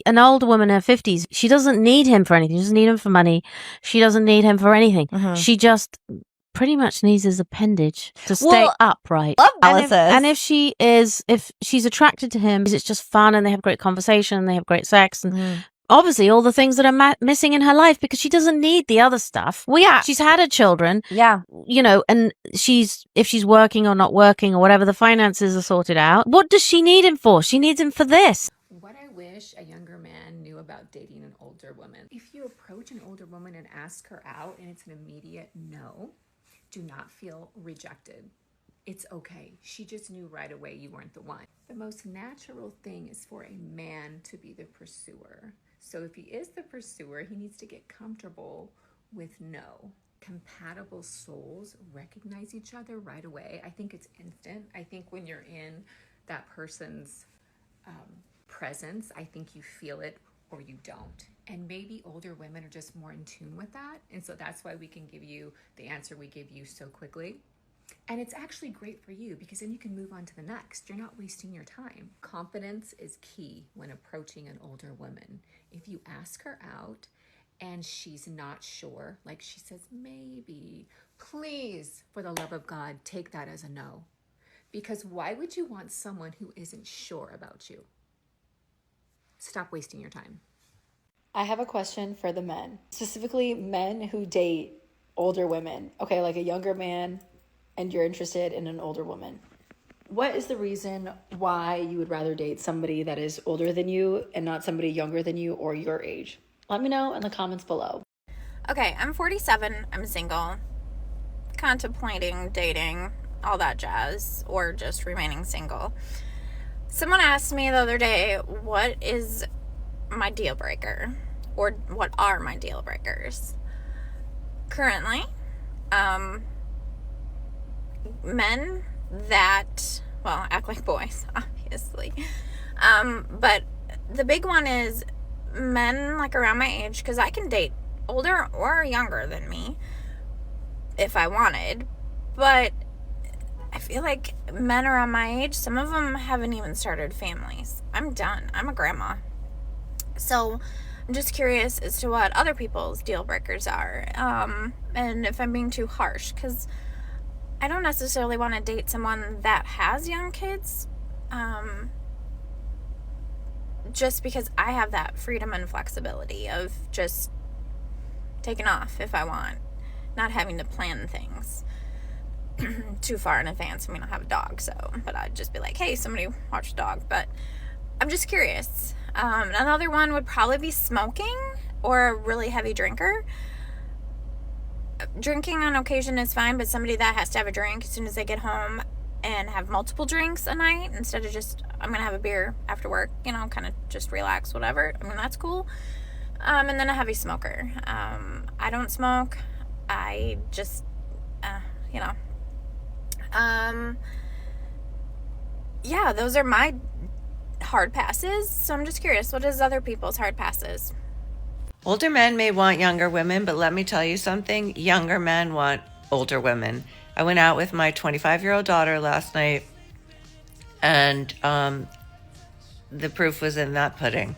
An older woman in her 50s, she doesn't need him for anything. She doesn't need him for money. She doesn't need him for anything. She just pretty much needs his appendage to stay upright. And if she's attracted to him, it's just fun and they have great conversation and they have great sex and obviously all the things that are missing in her life, because she doesn't need the other stuff. Well, yeah, she's had her children. Yeah. You know, and if she's working or not working or whatever, the finances are sorted out. What does she need him for? She needs him for this. What I wish a younger man knew about dating an older woman. If you approach an older woman and ask her out and it's an immediate no, do not feel rejected. It's okay. She just knew right away you weren't the one. The most natural thing is for a man to be the pursuer. So if he is the pursuer, he needs to get comfortable with no. Compatible souls recognize each other right away. I think it's instant. I think when you're in that person's presence, I think you feel it or you don't. And maybe older women are just more in tune with that. And so that's why we can give you the answer we give you so quickly. And it's actually great for you because then you can move on to the next. You're not wasting your time. Confidence is key when approaching an older woman. If you ask her out and she's not sure, like she says, maybe, please, for the love of God, take that as a no. Because why would you want someone who isn't sure about you? Stop wasting your time. I have a question for the men, specifically men who date older women. Okay, like a younger man and you're interested in an older woman. What is the reason why you would rather date somebody that is older than you and not somebody younger than you or your age? Let me know in the comments below. Okay, I'm 47. I'm single. Contemplating dating, all that jazz, or just remaining single. Someone asked me the other day, what is my deal breaker? Or what are my deal breakers? Currently, men that, well, act like boys, obviously. But the big one is men like around my age, because I can date older or younger than me if I wanted. But I feel like men around my age, some of them haven't even started families. I'm done. I'm a grandma. So I'm just curious as to what other people's deal breakers are. And if I'm being too harsh, because I don't necessarily want to date someone that has young kids. Just because I have that freedom and flexibility of just taking off if I want, not having to plan things too far in advance. I mean, I have a dog, but I'd just be like, hey, somebody watch the dog. But I'm just curious. Another one would probably be smoking or a really heavy drinker. Drinking on occasion is fine, but somebody that has to have a drink as soon as they get home and have multiple drinks a night instead of just, I'm going to have a beer after work, kind of just relax, whatever. I mean, that's cool. And then a heavy smoker. I don't smoke. I just, yeah, those are my hard passes. So I'm just curious, what is other people's hard passes? Older men may want younger women, but let me tell you something. Younger men want older women. I went out with my 25-year-old daughter last night, and the proof was in that pudding.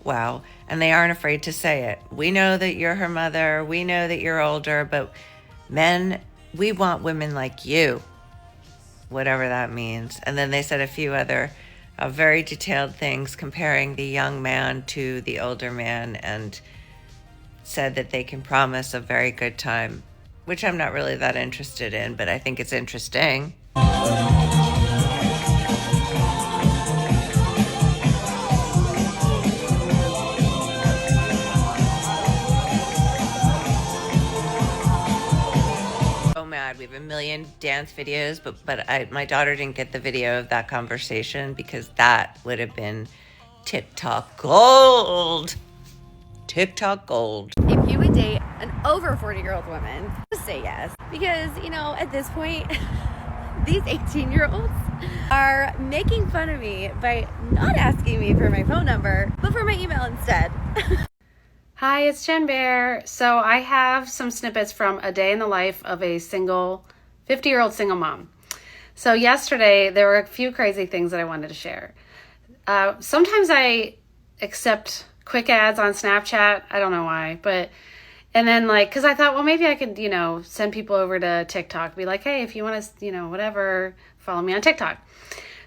Wow. And they aren't afraid to say it. We know that you're her mother. We know that you're older, but men, we want women like you, whatever that means. And then they said a few other very detailed things comparing the young man to the older man, and said that they can promise a very good time, which I'm not really that interested in, but I think it's interesting. So mad. We have a million dance videos, but my daughter didn't get the video of that conversation because that would have been TikTok gold. TikTok gold. If you would date an over 40-year-old woman, just say yes. Because, at this point, these 18-year-olds are making fun of me by not asking me for my phone number, but for my email instead. Hi, it's Jen Bear. So I have some snippets from a day in the life of a 50-year-old single mom. So yesterday, there were a few crazy things that I wanted to share. Sometimes I accept quick ads on Snapchat. I don't know why, but, and then like, cause I thought, well, maybe I could, send people over to TikTok, be like, hey, if you want to, whatever, follow me on TikTok.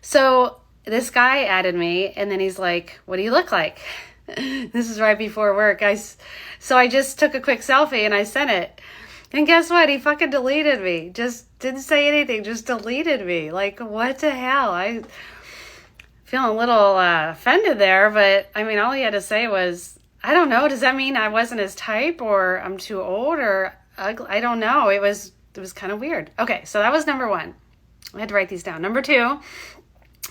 So this guy added me, and then he's like, what do you look like? This is right before work. So I just took a quick selfie and I sent it. And guess what? He fucking deleted me. Just didn't say anything. Just deleted me. Like, what the hell? I feeling a little offended there, but I mean, all he had to say was, I don't know. Does that mean I wasn't his type, or I'm too old, or ugly? I don't know. It was kind of weird. Okay, so that was number one. I had to write these down. Number two,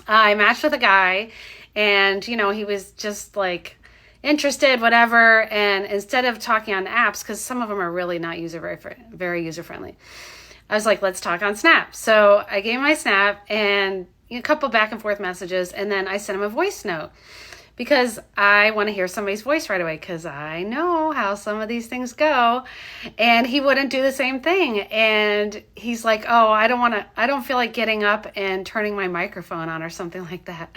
I matched with a guy, and he was just like interested, whatever. And instead of talking on apps, because some of them are really not very user friendly, I was like, let's talk on Snap. So I gave him my Snap and a couple back and forth messages, and then I sent him a voice note because I want to hear somebody's voice right away, because I know how some of these things go. And he wouldn't do the same thing. And he's like, oh, I don't feel like getting up and turning my microphone on or something like that.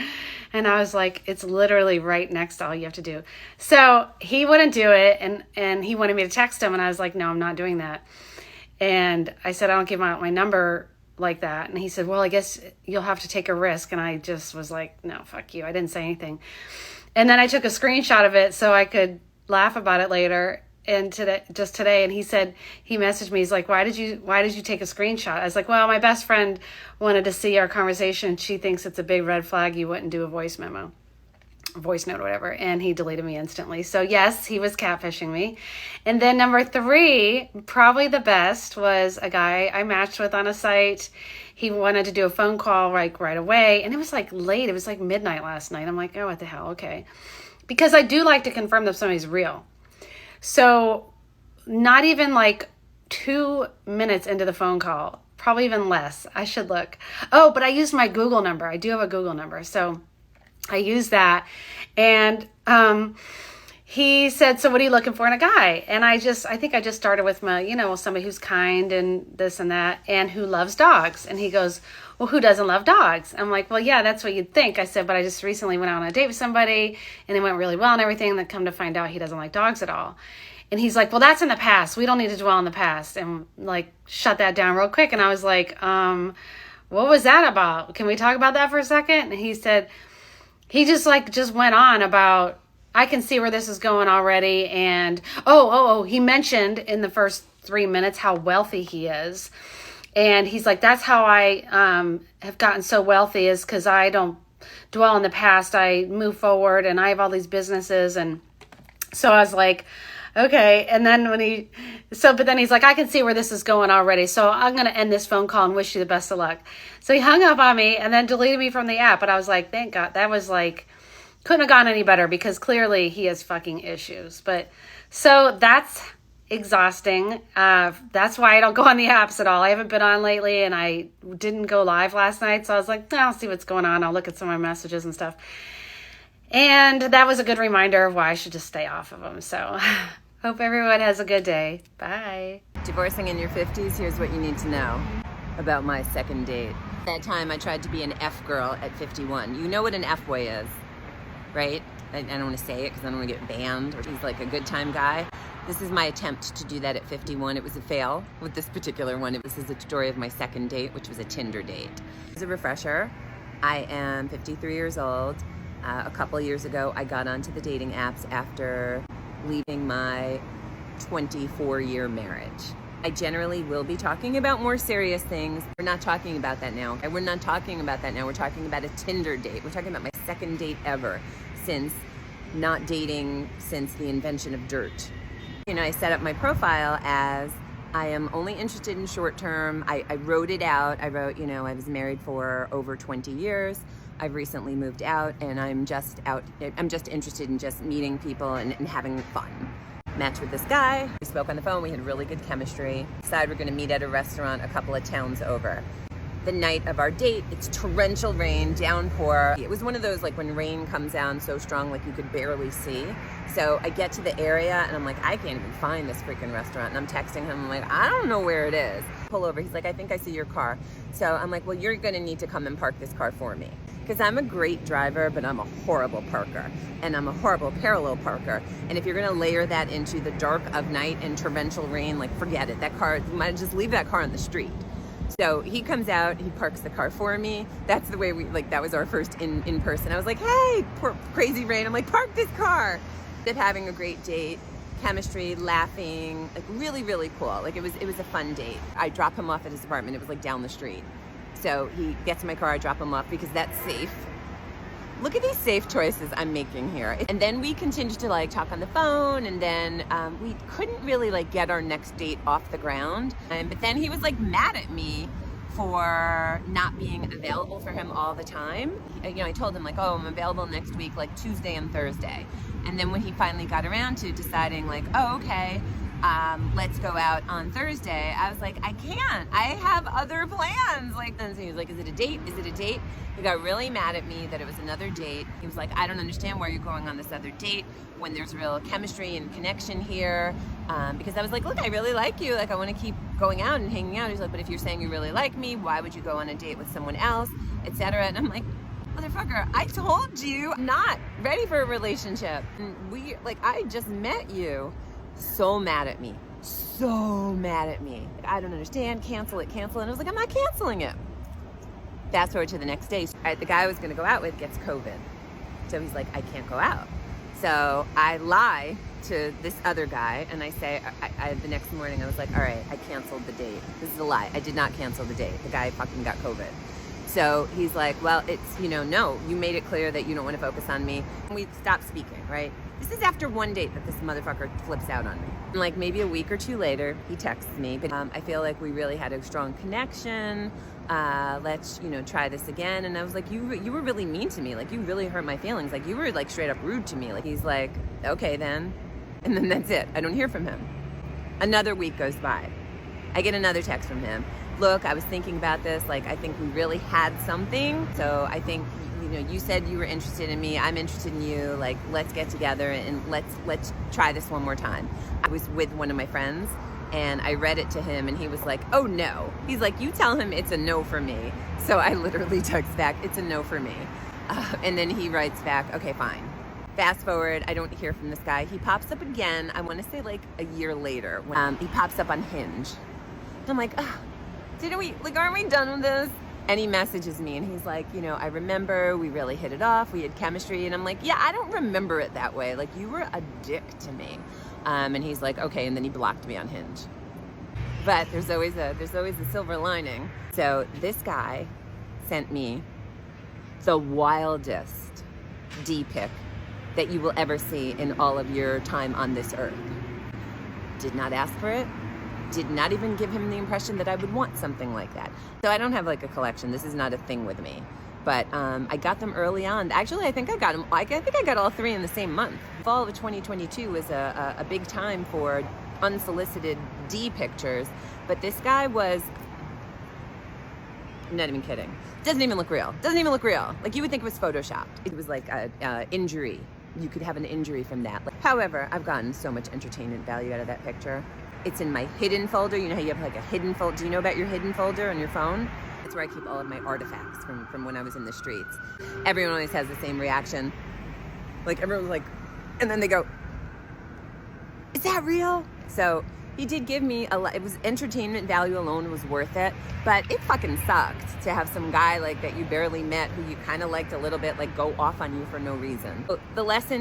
And I was like, it's literally right next to all you have to do. So he wouldn't do it. And he wanted me to text him. And I was like, no, I'm not doing that. And I said, I don't give out my number like that. And he said, well, I guess you'll have to take a risk. And I just was like, no, fuck you. I didn't say anything. And then I took a screenshot of it so I could laugh about it later. And today, and he messaged me, he's like, why did you take a screenshot? I was like, well, my best friend wanted to see our conversation. She thinks it's a big red flag you wouldn't do a voice note or whatever. And he deleted me instantly. So yes, he was catfishing me. And then number three, probably the best, was a guy I matched with on a site. He wanted to do a phone call like right away. And it was like late. It was like midnight last night. I'm like, oh, what the hell? Okay. Because I do like to confirm that somebody's real. So not even like 2 minutes into the phone call, probably even less. I should look. Oh, but I used my Google number. I do have a Google number. So I used that. And he said, so what are you looking for in a guy? And I think I just started with my, somebody who's kind and this and that, and who loves dogs. And he goes, well, who doesn't love dogs? I'm like, well, yeah, that's what you'd think. I said, but I just recently went out on a date with somebody and it went really well and everything. And then come to find out he doesn't like dogs at all. And he's like, well, that's in the past. We don't need to dwell on the past. And like, shut that down real quick. And I was like, what was that about? Can we talk about that for a second? And he said, he just went on about, I can see where this is going already. And he mentioned in the first 3 minutes how wealthy he is. And he's like, that's how I have gotten so wealthy, is because I don't dwell in the past. I move forward and I have all these businesses. And so I was like, okay. And then but then he's like, I can see where this is going already. So I'm going to end this phone call and wish you the best of luck. So he hung up on me and then deleted me from the app. But I was like, thank God. That was like, couldn't have gone any better, because clearly he has fucking issues. But so that's exhausting. That's why I don't go on the apps at all. I haven't been on lately, and I didn't go live last night. So I was like, I'll see what's going on. I'll look at some of my messages and stuff. And that was a good reminder of why I should just stay off of them. So hope everyone has a good day. Bye. Divorcing in your 50s, here's what you need to know about my second date. That time I tried to be an F girl at 51. You know what an F boy is, right? I don't want to say it because I don't want to get banned. He's like a good time guy. This is my attempt to do that at 51. It was a fail with this particular one. This is the story of my second date, which was a Tinder date. As a refresher, I am 53 years old. A couple years ago, I got onto the dating apps after leaving my 24-year marriage. I generally will be talking about more serious things. We're not talking about that now. We're not talking about that now. We're talking about a Tinder date. We're talking about my second date ever since not dating since the invention of dirt. I set up my profile as I am only interested in short term. I wrote it out. I wrote, I was married for over 20 years. I've recently moved out and I'm just interested in just meeting people and having fun. Matched with this guy. We spoke on the phone. We had really good chemistry. Decided we're going to meet at a restaurant a couple of towns over. The night of our date, it's torrential rain, downpour. It was one of those, like when rain comes down so strong, like you could barely see. So I get to the area and I'm like, I can't even find this freaking restaurant. And I'm texting him, I'm like, I don't know where it is. Pull over, he's like, I think I see your car. So I'm like, well, you're gonna need to come and park this car for me. Because I'm a great driver, but I'm a horrible parker. And I'm a horrible parallel parker. And if you're gonna layer that into the dark of night and torrential rain, like forget it. That car, you might just leave that car on the street. So he comes out, he parks the car for me. That's the way that was our first in person. I was like, hey, poor crazy rain. I'm like, park this car. That having a great date, chemistry, laughing, like really, really cool. Like it was a fun date. I drop him off at his apartment. It was like down the street. So he gets in my car, I drop him off because that's safe. Look at these safe choices I'm making here. And then we continued to like talk on the phone, and then we couldn't really like get our next date off the ground. But then he was like mad at me for not being available for him all the time. You know, I told him like, oh, I'm available next week, like Tuesday and Thursday. And then when he finally got around to deciding like, oh, okay, let's go out on Thursday, I was like, I can't, I have other plans. Like, then so he was like, is it a date? Is it a date? He got really mad at me that it was another date. He was like, I don't understand why you're going on this other date when there's real chemistry and connection here. Because I was like, look, I really like you. Like, I want to keep going out and hanging out. He's like, but if you're saying you really like me, why would you go on a date with someone else, etc. And I'm like, motherfucker, I told you I'm not ready for a relationship. And I just met you. So mad at me. So mad at me. Like, I don't understand. Cancel it, cancel it. And I was like, I'm not canceling it. Fast forward to the next day. The guy I was going to go out with gets COVID. So he's like, I can't go out. So I lie to this other guy and I say, the next morning I was like, all right, I canceled the date. This is a lie. I did not cancel the date. The guy fucking got COVID. So he's like, well, it's, no, you made it clear that you don't want to focus on me. And we stopped speaking, right? This is after one date that this motherfucker flips out on me. And like maybe a week or two later, he texts me, but I feel like we really had a strong connection. Let's, try this again. And I was like, you were really mean to me. Like, you really hurt my feelings. Like, you were like straight up rude to me. Like, he's like, okay then. And then that's it. I don't hear from him. Another week goes by. I get another text from him. Look, I was thinking about this. Like, I think we really had something. So I think, you said you were interested in me. I'm interested in you. Like, let's get together and let's try this one more time. I was with one of my friends and I read it to him and he was like, oh no. He's like, you tell him it's a no for me. So I literally text back, it's a no for me. And then he writes back, okay, fine. Fast forward, I don't hear from this guy. He pops up again, I want to say like a year later. When, he pops up on Hinge. And I'm like, aren't we done with this? And he messages me and he's like, I remember we really hit it off. We had chemistry. And I'm like, yeah, I don't remember it that way. Like, you were a dick to me. And he's like, okay. And then he blocked me on Hinge. But there's always a silver lining. So this guy sent me the wildest D-pic that you will ever see in all of your time on this earth. Did not ask for it. Did not even give him the impression that I would want something like that. So I don't have like a collection. This is not a thing with me. But I got them early on. Actually, I think I got them. I think I got all three in the same month. Fall of 2022 was a big time for unsolicited D pictures. But this guy was, I'm not even kidding. Doesn't even look real. Doesn't even look real. Like, you would think it was photoshopped. It was like a injury. You could have an injury from that. However, I've gotten so much entertainment value out of that picture. It's in my hidden folder. You know how you have like a hidden folder? Do you know about your hidden folder on your phone? It's where I keep all of my artifacts from when I was in the streets. Everyone always has the same reaction. Like, everyone's like, and then they go, is that real? So he did give me a lot. It was entertainment value alone was worth it, but it fucking sucked to have some guy like that you barely met who you kind of liked a little bit, like, go off on you for no reason. So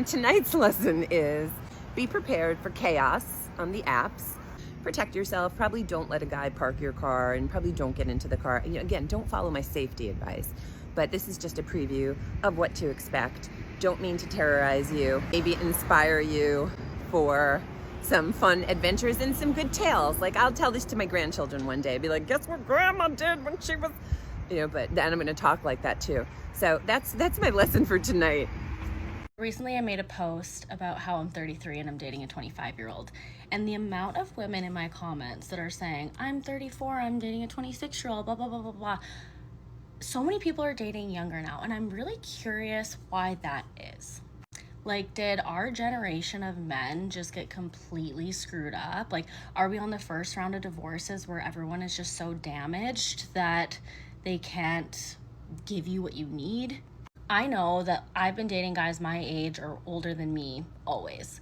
tonight's lesson is be prepared for chaos on the apps. Protect yourself. Probably don't let a guy park your car, and probably don't get into the car. Again, don't follow my safety advice, but this is just a preview of what to expect. Don't mean to terrorize you, maybe inspire you for some fun adventures and some good tales. Like, I'll tell this to my grandchildren one day. Be like, guess what grandma did when she was, but then I'm going to talk like that too. So that's my lesson for tonight. Recently, I made a post about how I'm 33 and I'm dating a 25-year-old. And the amount of women in my comments that are saying, I'm 34, I'm dating a 26-year-old, blah, blah, blah, blah, blah. So many people are dating younger now, and I'm really curious why that is. Like, did our generation of men just get completely screwed up? Like, are we on the first round of divorces where everyone is just so damaged that they can't give you what you need? I know that I've been dating guys my age or older than me always.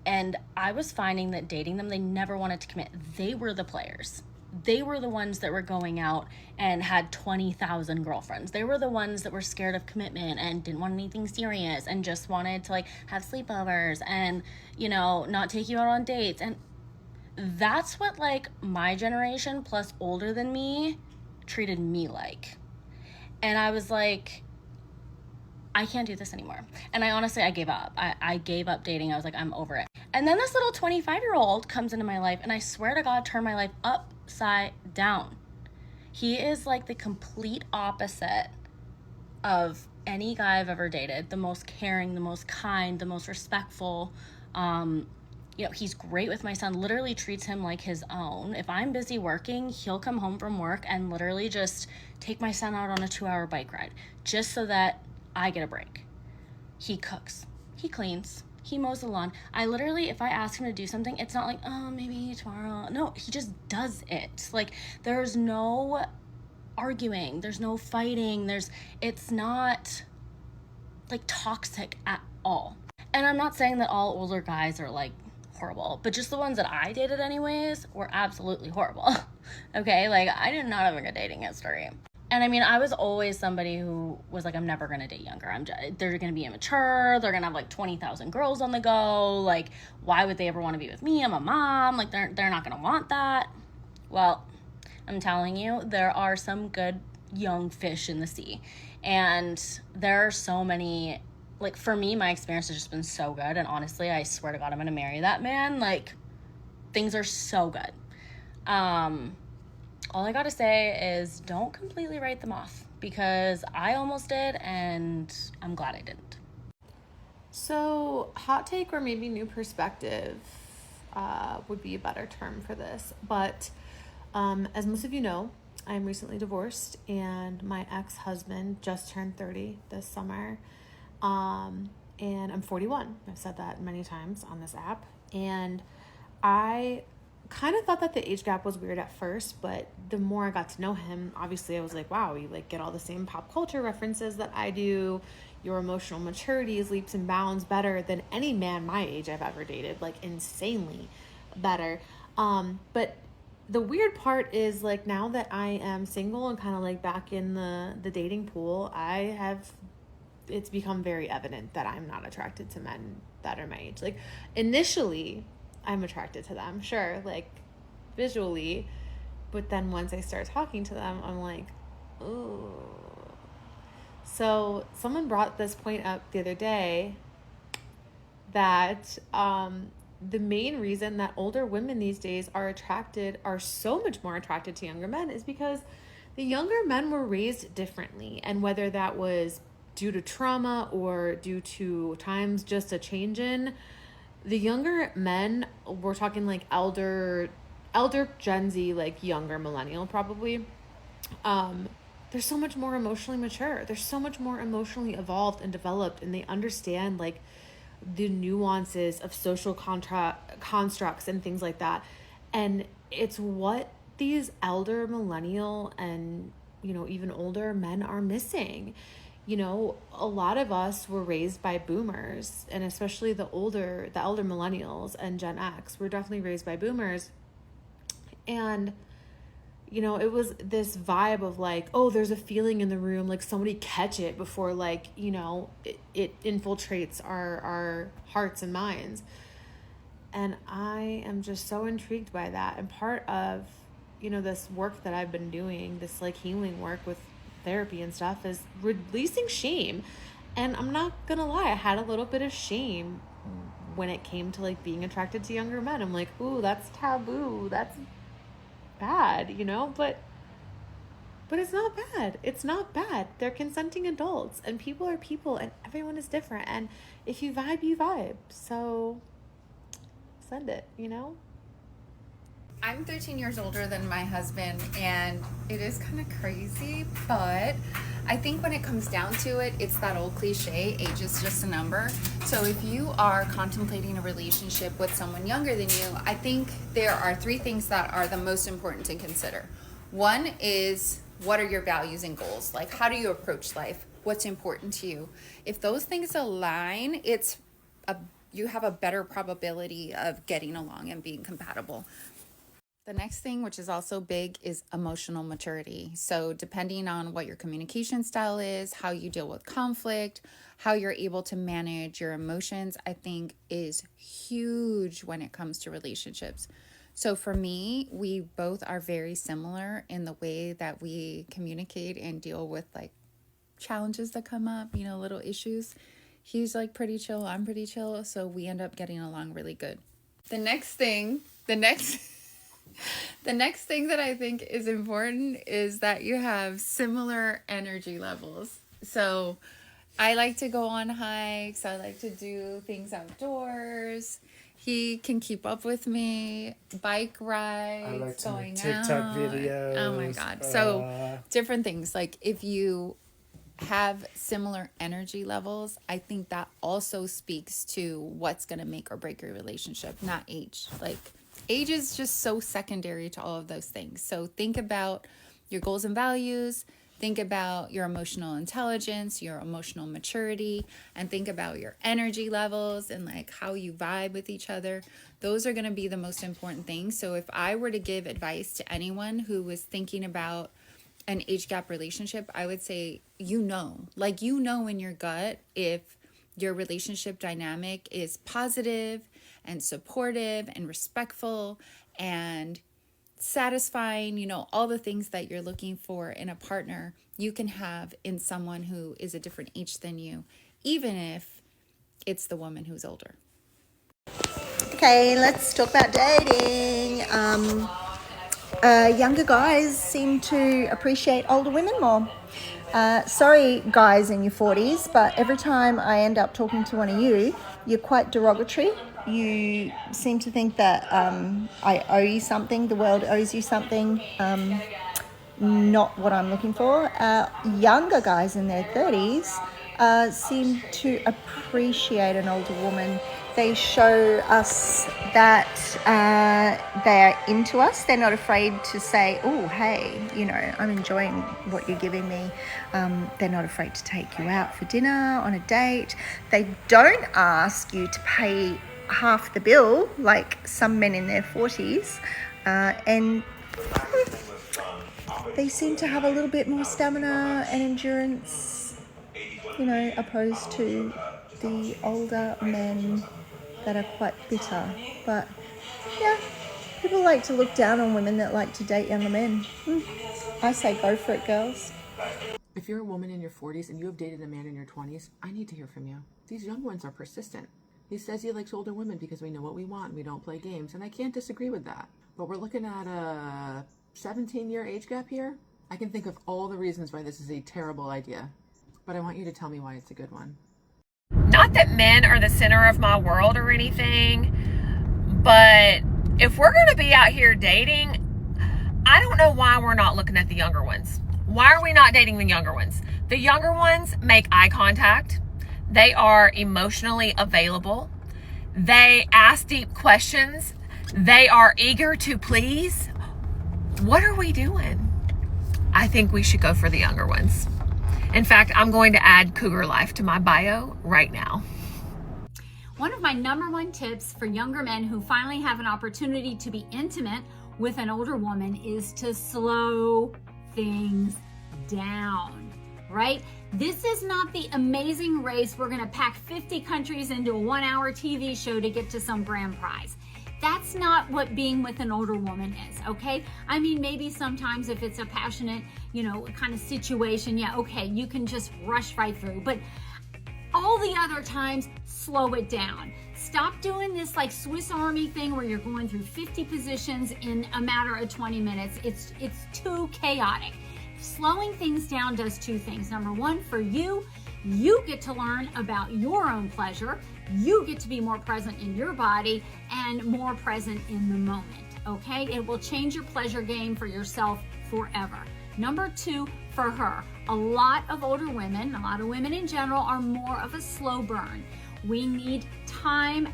And I was finding that dating them, they never wanted to commit. They were the players. They were the ones that were going out and had 20,000 girlfriends. They were the ones that were scared of commitment and didn't want anything serious and just wanted to like have sleepovers and, you know, not take you out on dates. And that's what like my generation plus older than me treated me like. And I was like, I can't do this anymore. And I gave up. I gave up dating. I was like, I'm over it. And then this little 25-year-old comes into my life, and I swear to God, turned my life upside down. He is like the complete opposite of any guy I've ever dated. The most caring, the most kind, the most respectful. You know, he's great with my son, literally treats him like his own. If I'm busy working, he'll come home from work and literally just take my son out on a 2-hour bike ride just so that I get a break. He cooks, he cleans, he mows the lawn. I literally, if I ask him to do something, it's not like, oh, maybe tomorrow. No, he just does it. Like, there's no arguing, there's no fighting, it's not like toxic at all. And I'm not saying that all older guys are like horrible, but just the ones that I dated anyways were absolutely horrible. Okay, like I did not have a good dating history. And I mean, I was always somebody who was like, I'm never going to date younger. They're going to be immature. They're going to have like 20,000 girls on the go. Like, why would they ever want to be with me? I'm a mom. Like, they're not going to want that. Well, I'm telling you, there are some good young fish in the sea. And there are so many, like, for me, my experience has just been so good. And honestly, I swear to God, I'm going to marry that man. Like, things are so good. All I gotta say is don't completely write them off, because I almost did, and I'm glad I didn't. So, hot take or maybe new perspective would be a better term for this. But as most of you know, I'm recently divorced, and my ex-husband just turned 30 this summer. And I'm 41. I've said that many times on this app. And I kind of thought that the age gap was weird at first, but the more I got to know him, obviously I was like, wow, you like get all the same pop culture references that I do. Your emotional maturity is leaps and bounds better than any man my age I've ever dated, like insanely better. But the weird part is like now that I am single and kind of like back in the dating pool, it's become very evident that I'm not attracted to men that are my age. Like initially I'm attracted to them, sure, like visually, but then once I start talking to them, I'm like, ooh. So someone brought this point up the other day that the main reason that older women these days are so much more attracted to younger men is because the younger men were raised differently, and whether that was due to trauma or due to times just a change in, the younger men, we're talking like elder Gen Z, like younger millennial probably, they're so much more emotionally mature. They're so much more emotionally evolved and developed, and they understand like the nuances of social constructs and things like that. And it's what these elder millennial and, you know, even older men are missing. You know, a lot of us were raised by boomers, and especially the elder millennials and Gen X were definitely raised by boomers. And, you know, it was this vibe of like, oh, there's a feeling in the room, like somebody catch it before like, you know, it infiltrates our hearts and minds. And I am just so intrigued by that. And part of, you know, this work that I've been doing, this like healing work with therapy and stuff, is releasing shame. And I'm not gonna lie, I had a little bit of shame when it came to like being attracted to younger men. I'm like, ooh, that's taboo, that's bad, you know, but it's not bad. It's not bad. They're consenting adults, and people are people, and everyone is different, and if you vibe, you vibe. So send it, you know. I'm 13 years older than my husband, and it is kind of crazy, but I think when it comes down to it, it's that old cliche, age is just a number. So if you are contemplating a relationship with someone younger than you, I think there are 3 things that are the most important to consider. One is, what are your values and goals? Like, how do you approach life? what's important to you. If those things align, you have a better probability of getting along and being compatible. The next thing, which is also big, is emotional maturity. So depending on what your communication style is, how you deal with conflict, how you're able to manage your emotions, I think is huge when it comes to relationships. So for me, we both are very similar in the way that we communicate and deal with like challenges that come up, you know, little issues. He's like pretty chill, I'm pretty chill, so we end up getting along really good. The next thing that I think is important is that you have similar energy levels. So I like to go on hikes. I like to do things outdoors. He can keep up with me. Bike rides, I like to going make TikTok out. videos. Oh my God. So different things. Like if you have similar energy levels, I think that also speaks to what's going to make or break your relationship, not age. Like age is just so secondary to all of those things. So think about your goals and values, think about your emotional intelligence, your emotional maturity, and think about your energy levels and like how you vibe with each other. Those are going to be the most important things. So if I were to give advice to anyone who was thinking about an age gap relationship, I would say, you know in your gut if your relationship dynamic is positive and supportive and respectful and satisfying, you know, all the things that you're looking for in a partner, you can have in someone who is a different age than you, even if it's the woman who's older. Okay, let's talk about dating. Younger guys seem to appreciate older women more. Sorry, guys in your 40s, but every time I end up talking to one of you, you're quite derogatory. You seem to think that I owe you something, the world owes you something, not what I'm looking for. Younger guys in their 30s seem to appreciate an older woman. They show us that they're into us. They're not afraid to say, oh, hey, you know, I'm enjoying what you're giving me. They're not afraid to take you out for dinner, on a date. They don't ask you to pay half the bill like some men in their 40s. And they seem to have a little bit more stamina and endurance, you know, opposed to the older men that are quite bitter. But yeah, people like to look down on women that like to date younger men. I say go for it, girls. If you're a woman in your 40s and you have dated a man in your 20s, I need to hear from you. These young ones are persistent. He says he likes older women because we know what we want and we don't play games, and I can't disagree with that. But we're looking at a 17-year age gap here. I can think of all the reasons why this is a terrible idea, but I want you to tell me why it's a good one. Not that men are the center of my world or anything, but if we're going to be out here dating, I don't know why we're not looking at the younger ones. Why are we not dating the younger ones? The younger ones make eye contact. They are emotionally available. They ask deep questions. They are eager to please. What are we doing? I think we should go for the younger ones. In fact, I'm going to add Cougar Life to my bio right now. One of my number one tips for younger men who finally have an opportunity to be intimate with an older woman is to slow things down, right? This is not the amazing race. We're gonna pack 50 countries into a 1-hour TV show to get to some grand prize. That's not what being with an older woman is, okay? I mean, maybe sometimes if it's a passionate, you know, kind of situation, yeah, okay, you can just rush right through. But all the other times, slow it down. Stop doing this like Swiss Army thing where you're going through 50 positions in a matter of 20 minutes. It's too chaotic. Slowing things down does two things. Number one, for you get to learn about your own pleasure. You get to be more present in your body and more present in the moment, okay? It will change your pleasure game for yourself forever. Number two, for her, a lot of older women, a lot of women in general, are more of a slow burn. We need time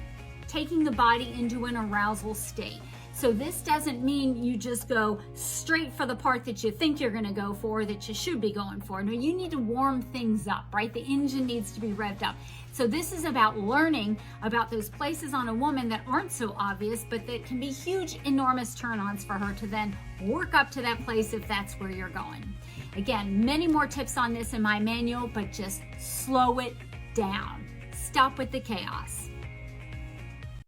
taking the body into an arousal state. So this doesn't mean you just go straight for the part that you think you're gonna go for, that you should be going for. No, you need to warm things up, right? The engine needs to be revved up. So this is about learning about those places on a woman that aren't so obvious, but that can be huge, enormous turn-ons for her to then work up to that place if that's where you're going. Again, many more tips on this in my manual, but just slow it down. Stop with the chaos.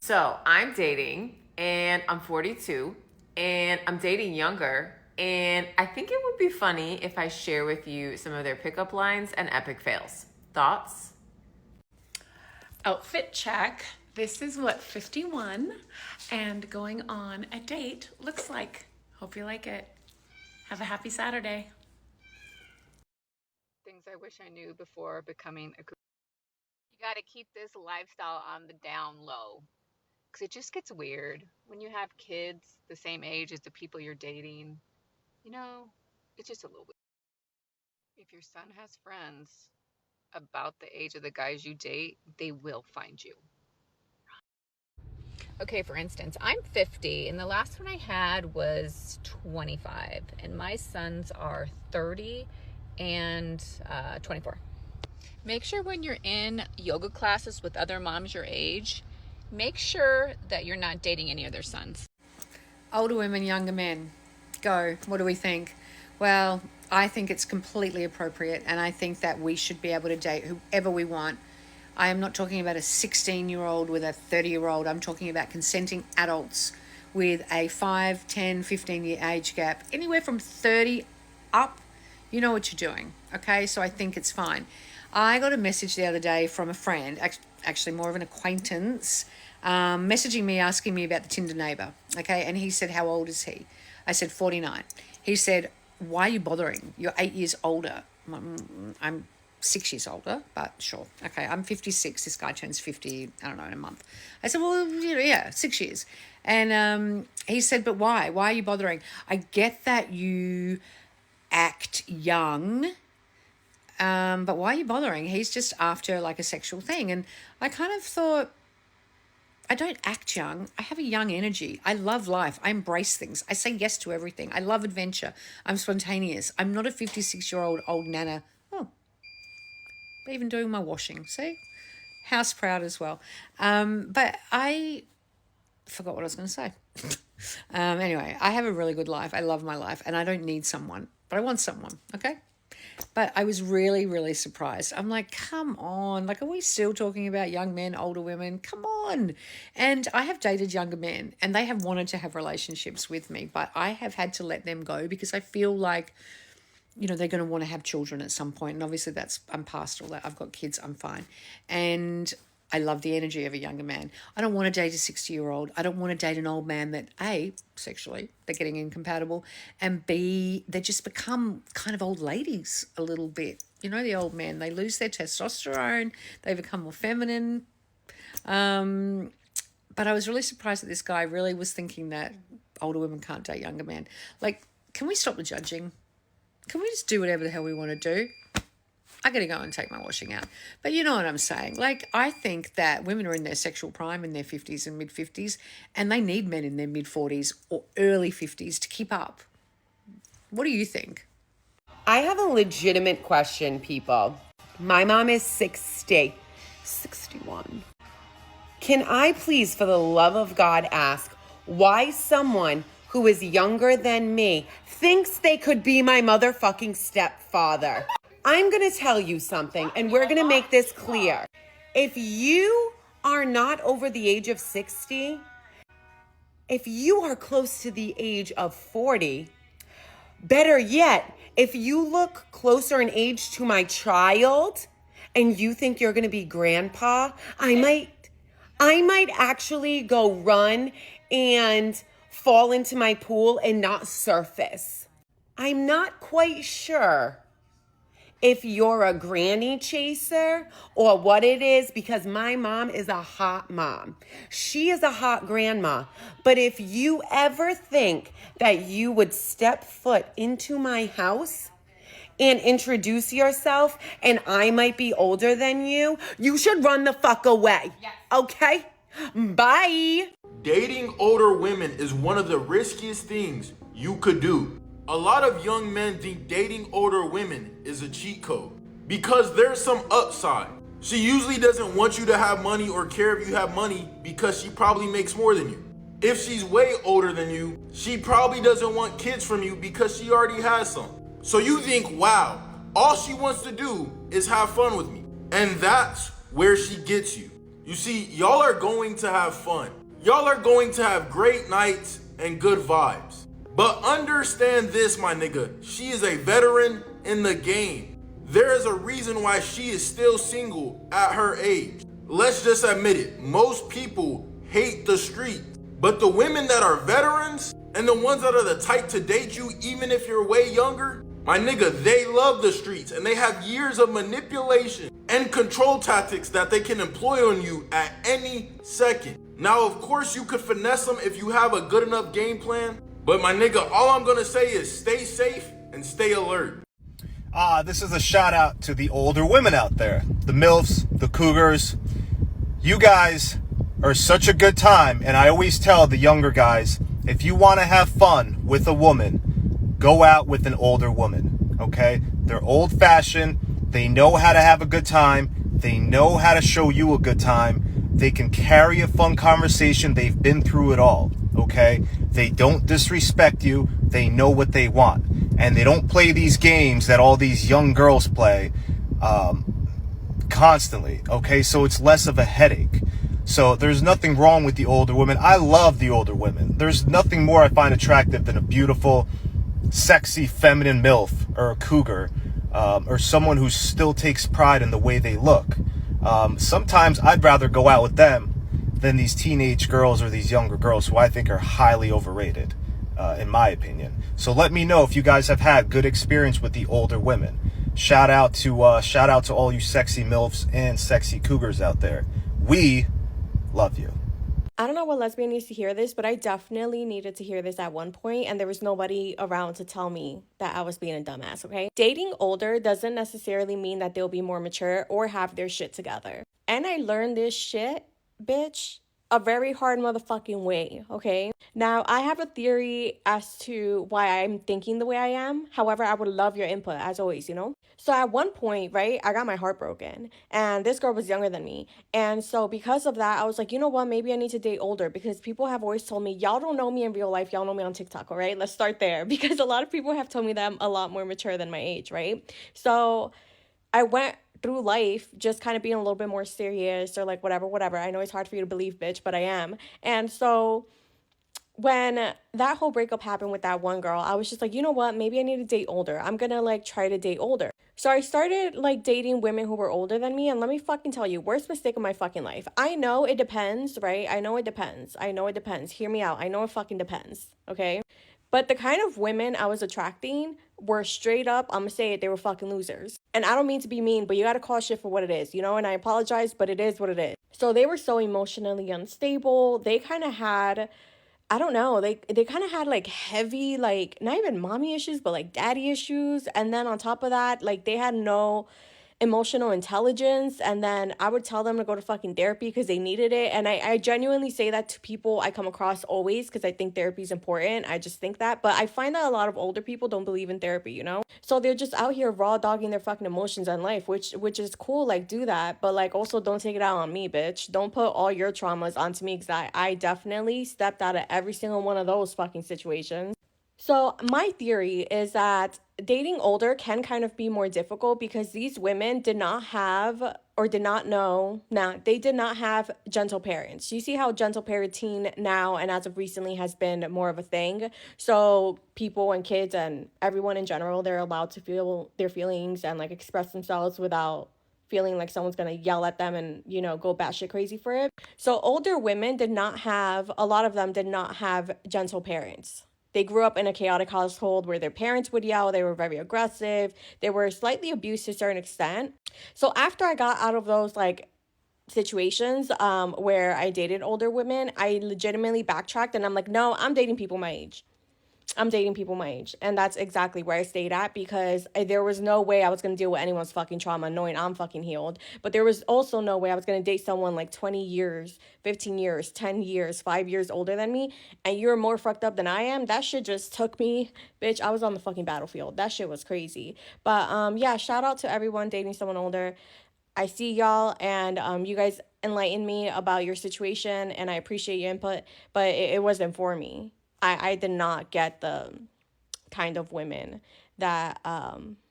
So I'm dating and I'm 42 and I'm dating younger, and I think it would be funny if I share with you some of their pickup lines and epic fails. Thoughts? Outfit check. This is what 51 and going on a date looks like. Hope you like it. Have a happy Saturday. Things I wish I knew before becoming a group. You got to keep this lifestyle on the down low, because it just gets weird when you have kids the same age as the people you're dating. You know, it's just a little weird. If your son has friends about the age of the guys you date, they will find you. Okay, for instance, I'm 50 and the last one I had was 25, and my sons are 30 and 24. Make sure when you're in yoga classes with other moms your age, make sure that you're not dating any of their sons. Older women, younger men. Go. What do we think? Well, I think it's completely appropriate, and I think that we should be able to date whoever we want. I am not talking about a 16-year-old with a 30-year-old. I'm talking about consenting adults with a 5, 10, 15-year age gap. Anywhere from 30 up, you know what you're doing, okay? So I think it's fine. I got a message the other day from a friend, actually more of an acquaintance, messaging me, asking me about the Tinder neighbor, okay? And he said, how old is he? I said, 49. He said, why are you bothering? You're 8 years older. I'm 6 years older, but sure. Okay, I'm 56. This guy turns 50, I don't know, in a month. I said, well, yeah, 6 years. And he said, but why? Why are you bothering? I get that you act young, but why are you bothering? He's just after like a sexual thing. And I kind of thought, I don't act young. I have a young energy. I love life. I embrace things. I say yes to everything. I love adventure. I'm spontaneous. I'm not a 56-year-old old nana. Oh, even doing my washing. See? House proud as well. But I forgot what I was going to say. Anyway, I have a really good life. I love my life, and I don't need someone, but I want someone, okay? But I was really, really surprised. I'm like, come on. Like, are we still talking about young men, older women? Come on. And I have dated younger men, and they have wanted to have relationships with me, but I have had to let them go because I feel like, you know, they're going to want to have children at some point. And obviously I'm past all that. I've got kids. I'm fine. And I love the energy of a younger man. I don't want to date a 60-year-old. I don't want to date an old man that, A, sexually, they're getting incompatible, and B, they just become kind of old ladies a little bit. You know, the old men, they lose their testosterone, they become more feminine. But I was really surprised that this guy really was thinking that older women can't date younger men. Like, can we stop the judging? Can we just do whatever the hell we want to do? I got to go and take my washing out. But you know what I'm saying? Like, I think that women are in their sexual prime in their 50s and mid-50s, and they need men in their mid-40s or early 50s to keep up. What do you think? I have a legitimate question, people. My mom is 61. Can I please, for the love of God, ask why someone who is younger than me thinks they could be my motherfucking stepfather? I'm going to tell you something, and we're going to make this clear. If you are not over the age of 60, if you are close to the age of 40, better yet, if you look closer in age to my child and you think you're going to be grandpa, I might actually go run and fall into my pool and not surface. I'm not quite sure if you're a granny chaser or what it is, because my mom is a hot mom. She is a hot grandma. But if you ever think that you would step foot into my house and introduce yourself and I might be older than you, you should run the fuck away. Yes. Okay? Bye. Dating older women is one of the riskiest things you could do. A lot of young men think dating older women is a cheat code because there's some upside. She usually doesn't want you to have money or care if you have money because she probably makes more than you. If she's way older than you, she probably doesn't want kids from you because she already has some. So you think, wow, all she wants to do is have fun with me. And that's where she gets you. You see, y'all are going to have fun. Y'all are going to have great nights and good vibes. But understand this, my nigga, she is a veteran in the game. There is a reason why she is still single at her age. Let's just admit it, most people hate the street. But the women that are veterans and the ones that are the type to date you even if you're way younger, my nigga, they love the streets and they have years of manipulation and control tactics that they can employ on you at any second. Now, of course, you could finesse them if you have a good enough game plan. But my nigga, all I'm gonna say is stay safe and stay alert. This is a shout out to the older women out there, the MILFs, the Cougars. You guys are such a good time, and I always tell the younger guys, if you want to have fun with a woman, go out with an older woman, okay? They're old-fashioned, they know how to have a good time, they know how to show you a good time, they can carry a fun conversation, they've been through it all, okay? They don't disrespect you, they know what they want, and they don't play these games that all these young girls play constantly, okay? So it's less of a headache. So there's nothing wrong with the older women. I love the older women. There's nothing more I find attractive than a beautiful, sexy, feminine MILF or a cougar, or someone who still takes pride in the way they look. Sometimes I'd rather go out with them than these teenage girls or these younger girls who I think are highly overrated, in my opinion. So let me know if you guys have had good experience with the older women. Shout out to all you sexy MILFs and sexy cougars out there. We love you. I don't know what lesbian needs to hear this, but I definitely needed to hear this at one point, and there was nobody around to tell me that I was being a dumbass, okay? Dating older doesn't necessarily mean that they'll be more mature or have their shit together. And I learned this shit, bitch, a very hard motherfucking way, okay? Now, I have a theory as to why I'm thinking the way I am. However, I would love your input, as always, you know? So at one point, right, I got my heart broken, and this girl was younger than me. And so because of that, I was like, you know what, maybe I need to date older, because people have always told me, y'all don't know me in real life, y'all know me on TikTok, all right? Let's start there, because a lot of people have told me that I'm a lot more mature than my age, right? So I went through life just kind of being a little bit more serious or like whatever. I know it's hard for you to believe, bitch, but I am. And so when that whole breakup happened with that one girl, I was just like, you know what, maybe I need to date older. I'm gonna like try to date older. So I started like dating women who were older than me, and let me fucking tell you, worst mistake of my fucking life. I know it depends, right? I know it depends. Hear me out. I know it fucking depends, okay? But the kind of women I was attracting were straight up, I'm gonna say it, they were fucking losers. And I don't mean to be mean, but you gotta call shit for what it is, you know? And I apologize, but it is what it is. So they were so emotionally unstable. They kind of had, I don't know, they kind of had like heavy, like not even mommy issues, but like daddy issues. And then on top of that, like they had no emotional intelligence. And then I would tell them to go to fucking therapy because they needed it. And I genuinely say that to people I come across always because I think therapy is important. I just think that. But I find that a lot of older people don't believe in therapy, you know? So they're just out here raw dogging their fucking emotions on life, which is cool. Like, do that. But like, also don't take it out on me, bitch. Don't put all your traumas onto me because I definitely stepped out of every single one of those fucking situations. So my theory is that dating older can kind of be more difficult because these women did not have or did not know, they did not have gentle parents. You see how gentle parenting now and as of recently has been more of a thing. So people and kids and everyone in general, they're allowed to feel their feelings and like express themselves without feeling like someone's gonna yell at them and, you know, go batshit crazy for it. So older women a lot of them did not have gentle parents. They grew up in a chaotic household where their parents would yell, they were very aggressive, they were slightly abused to a certain extent. So after I got out of those like situations where I dated older women, I legitimately backtracked and I'm like, no, I'm dating people my age. I'm dating people my age. And that's exactly where I stayed at, because there was no way I was going to deal with anyone's fucking trauma knowing I'm fucking healed. But there was also no way I was going to date someone like 20 years, 15 years, 10 years, 5 years older than me. And you're more fucked up than I am. That shit just took me, bitch. I was on the fucking battlefield. That shit was crazy. But yeah, shout out to everyone dating someone older. I see y'all, and you guys enlightened me about your situation, and I appreciate your input, but it wasn't for me. I did not get the kind of women that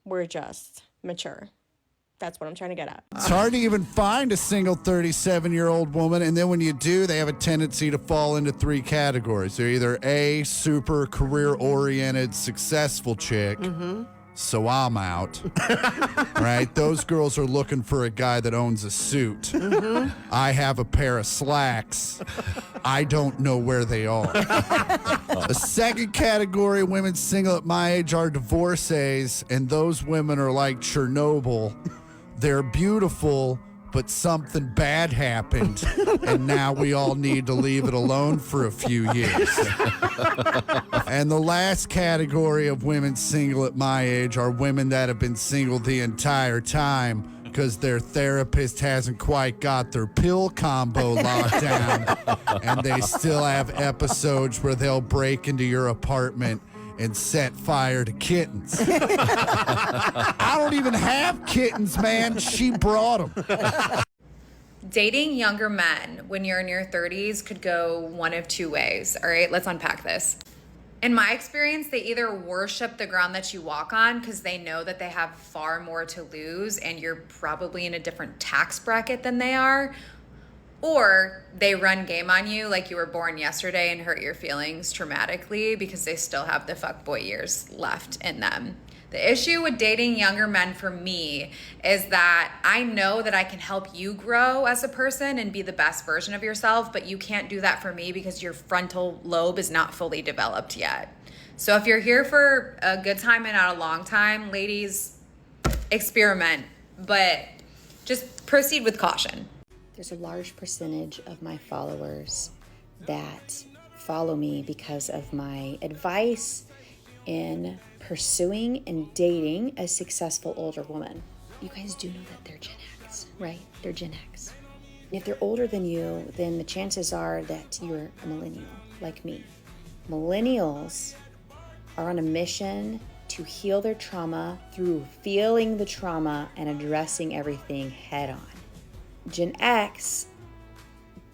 were just mature. That's what I'm trying to get at. It's hard to even find a single 37-year-old woman, and then when you do, they have a tendency to fall into 3 categories. They're either A, super career-oriented, successful chick, so I'm out, right? Those girls are looking for a guy that owns a suit. I have a pair of slacks. I don't know where they are. The second category of women single at my age are divorcees, and those women are like Chernobyl. They're beautiful, but something bad happened, and now we all need to leave it alone for a few years. And the last category of women single at my age are women that have been single the entire time because their therapist hasn't quite got their pill combo locked down, and they still have episodes where they'll break into your apartment and set fire to kittens. I don't even have kittens, man. She brought them. Dating younger men when you're in your 30s could go one of 2 ways. All right, let's unpack this. In my experience, they either worship the ground that you walk on because they know that they have far more to lose and you're probably in a different tax bracket than they are, or they run game on you like you were born yesterday and hurt your feelings traumatically because they still have the fuckboy years left in them. The issue with dating younger men for me is that I know that I can help you grow as a person and be the best version of yourself, but you can't do that for me because your frontal lobe is not fully developed yet. So if you're here for a good time and not a long time, ladies, experiment, but just proceed with caution. There's a large percentage of my followers that follow me because of my advice in pursuing and dating a successful older woman. You guys do know that they're Gen X, right? They're Gen X. If they're older than you, then the chances are that you're a millennial, like me. Millennials are on a mission to heal their trauma through feeling the trauma and addressing everything head on. Gen X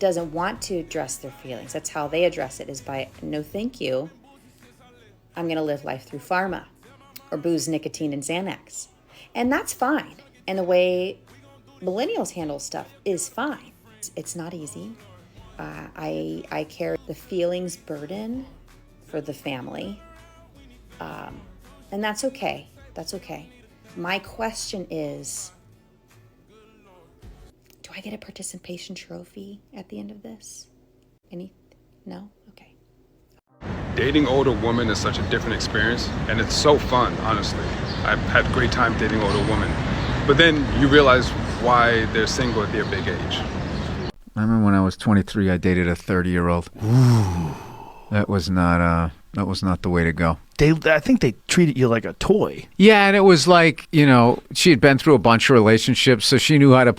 doesn't want to address their feelings. That's how they address it, is by, no thank you. I'm going to live life through pharma or booze, nicotine, and Xanax. And that's fine. And the way millennials handle stuff is fine. It's not easy. I carry the feelings burden for the family. And that's okay. That's okay. My question is, do I get a participation trophy at the end of this? No? Okay. Dating older women is such a different experience, and it's so fun, honestly. I've had a great time dating older women. But then you realize why they're single at their big age. I remember when I was 23, I dated a 30-year-old. Ooh. That was not the way to go. I think they treated you like a toy. Yeah, and it was like, she had been through a bunch of relationships, so she knew how to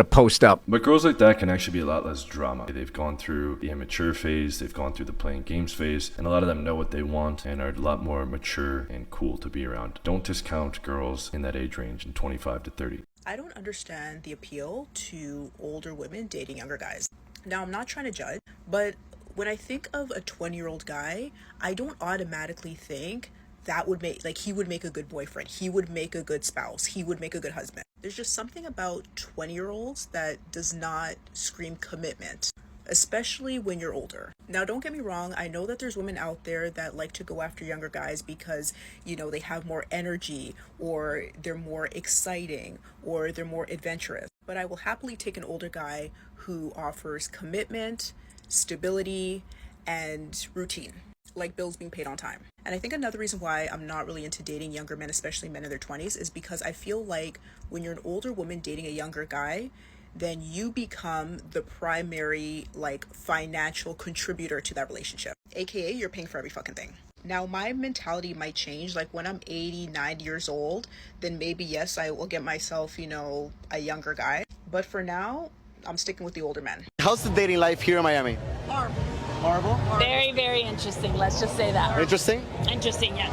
post up. But girls like that can actually be a lot less drama. They've gone through the immature phase, they've gone through the playing games phase, and a lot of them know what they want and are a lot more mature and cool to be around. Don't discount girls in that age range, in 25 to 30. I don't understand the appeal to older women dating younger guys. Now, I'm not trying to judge, but when I think of a 20-year-old guy, I don't automatically think that would make, he would make a good boyfriend. He would make a good spouse. He would make a good husband. There's just something about 20-year-olds that does not scream commitment, especially when you're older. Now, don't get me wrong. I know that there's women out there that like to go after younger guys because, they have more energy, or they're more exciting, or they're more adventurous. But I will happily take an older guy who offers commitment, stability, and routine, like bills being paid on time. And I think another reason why I'm not really into dating younger men, especially men in their 20s, is because I feel like when you're an older woman dating a younger guy, then you become the primary financial contributor to that relationship, aka you're paying for every fucking thing. Now, my mentality might change. Like when I'm 80, 90 years old, then maybe, yes, I will get myself, a younger guy. But for now, I'm sticking with the older men. How's the dating life here in Miami? Horrible. Horrible? Very, very interesting. Let's just say that. Interesting? Interesting, yes.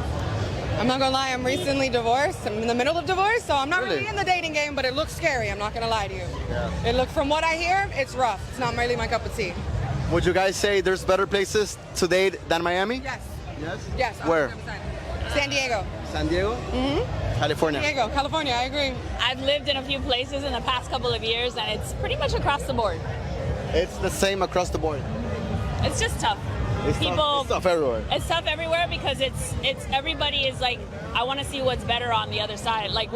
I'm not gonna lie, I'm recently divorced. I'm in the middle of divorce, so I'm not really in the dating game, but it looks scary. I'm not gonna lie to you. Yeah. From what I hear, it's rough. It's not really my cup of tea. Would you guys say there's better places to date than Miami? Yes. Yes? Yes. 100%. Where? San Diego. San Diego? Mm-hmm. California. San Diego, California, I agree. I've lived in a few places in the past couple of years, and it's pretty much across the board. It's the same across the board. It's just tough. It's tough everywhere. It's tough everywhere because it's everybody is like, I want to see what's better on the other side. Like,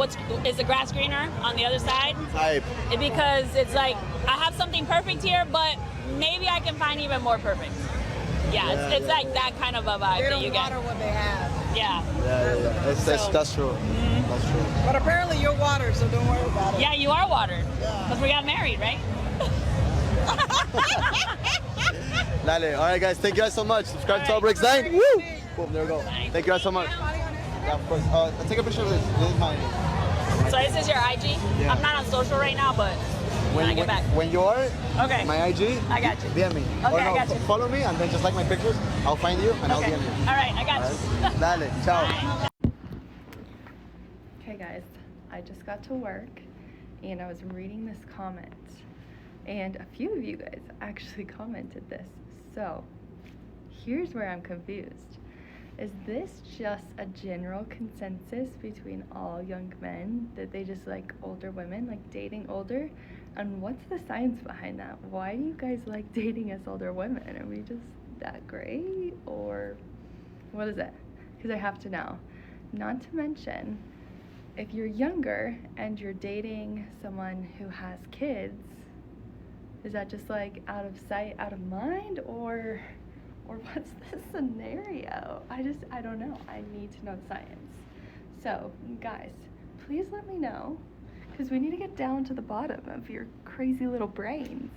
is the grass greener on the other side? Type. Because it's like, I have something perfect here, but maybe I can find even more perfect. Yeah, it's like that kind of a vibe that you get. They don't water what they have. Yeah. Yeah. That's true. That's true. But apparently you're watered, so don't worry about it. Yeah, you are watered. Because we got married, right? Dale. All right, guys. Thank you guys so much. Subscribe to Outbreaks 9. Woo! Boom, there we go. Thank you guys so much. Yeah, of course. Take a picture of this. This is my... So this is your IG? Yeah. I'm not on social right now, but when I get back. When you are, okay. My IG, I got you. DM me. Okay, or no, I got you. Follow me and then just like my pictures. I'll find you and I'll DM you. All right, I got you. Dale. Ciao. Okay guys, I just got to work and I was reading this comment and a few of you guys actually commented this. So here's where I'm confused. Is this just a general consensus between all young men that they just like older women, like dating older? And what's the science behind that? Why do you guys like dating as older women? Are we just that great or what is it? Because I have to know. Not to mention, if you're younger and you're dating someone who has kids, is that just like out of sight, out of mind, or what's the scenario? I don't know. I need to know the science. So guys, please let me know, because we need to get down to the bottom of your crazy little brains.